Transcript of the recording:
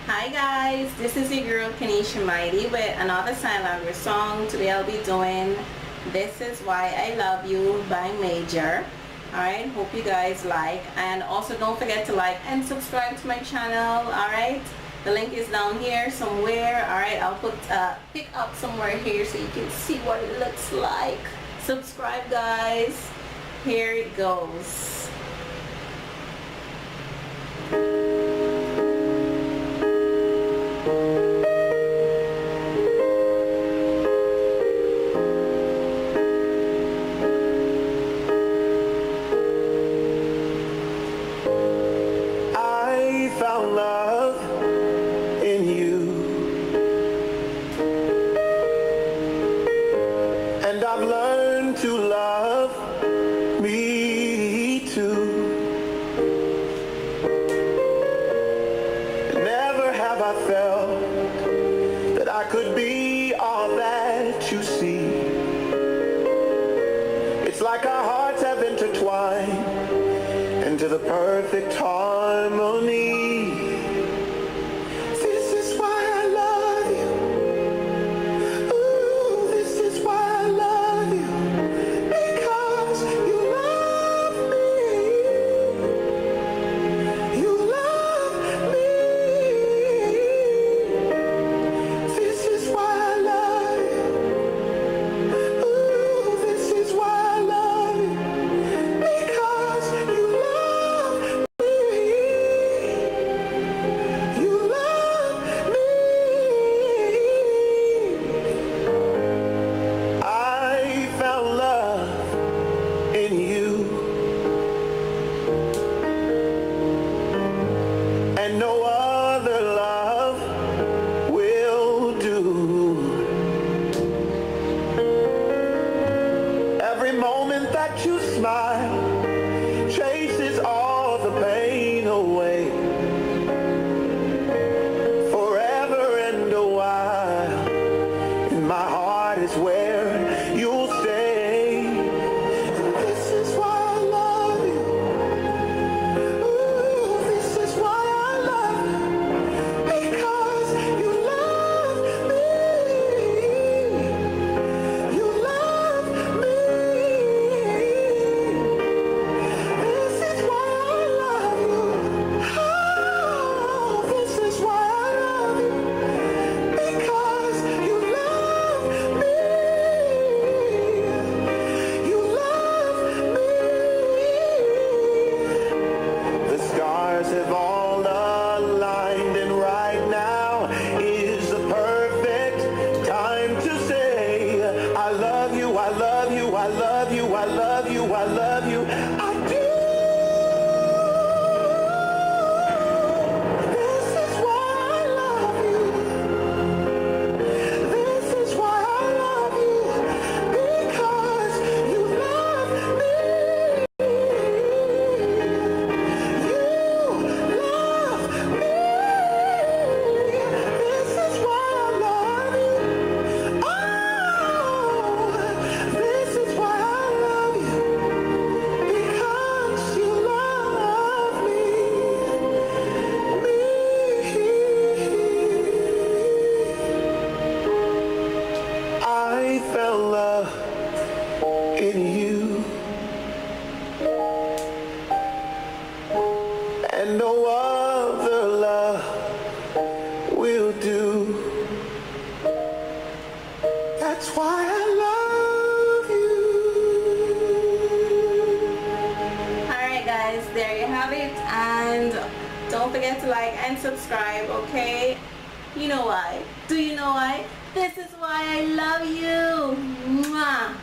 Hi guys, this is your girl Kanisha Mighty with another sign language song. Today I'll be doing This Is Why I Love You by Major. Alright, hope you guys like, and also don't forget to like and subscribe to my channel. Alright, the link is down here somewhere. Alright, I'll put pick up somewhere here so you can see what it looks like. Subscribe guys. Here it goes. Found love in you, and I've learned to love me too. Never have I felt that I could be all that you see. It's like our hearts have intertwined into the perfect harmony. This is why I love you. Ooh, this is why I love you. Because you love me. You love me. This is why I love you. Ooh, this is why I love you. Because you love me. You love me. I found love in you, and no other love will do. Every moment that you smile chases all the pain away. Forever and a while, in my heart is where you'll stay. This is why I love you. Ooh, this is why I love you. Because you love me. You love me. This is why I love you. Oh, this is why I love you. Because you love me. You love me. The stars have all aligned, and right now is the perfect time to say I love you, I love you, I love you, I love you, I love you. I do. This is why I love you. This is why I love you. Because you love me. You love me. This is why I love you. Oh, this is why I love you. Because you love me. I found love in you, and no other love will do. That's why I love you. Alright guys, there you have it, and don't forget to like and subscribe, okay? You know why. Do you know why? This is why I love you. Mwah.